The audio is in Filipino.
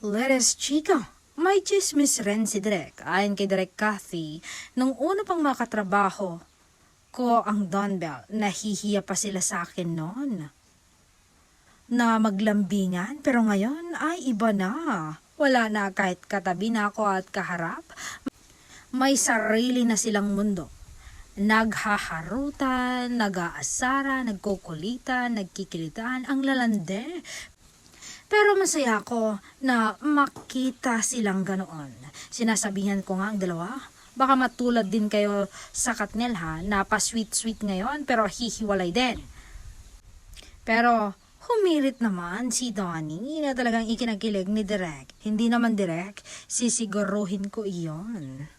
Let's chika. May chismis rin si Direk. Ayon kay Direk Cathy, nung una pang makatrabaho ko ang Donbell, nahihiya pa sila sa akin noon na maglambingan, pero ngayon ay iba na. Wala na, kahit katabi na ako at kaharap, may sarili na silang mundo. Naghaharutan, nag-aasara, nagkukulitan, nagkikilitan, ang lalande. Pero masaya ako na makita silang ganoon. Sinasabihan ko nga ang dalawa, baka matulad din kayo sa Katnel ha, na pa-sweet-sweet ngayon pero hihiwalay din. Pero humirit naman si Donnie na talagang ikinakilig ni Direk. Hindi naman Direk, sisiguruhin ko iyon.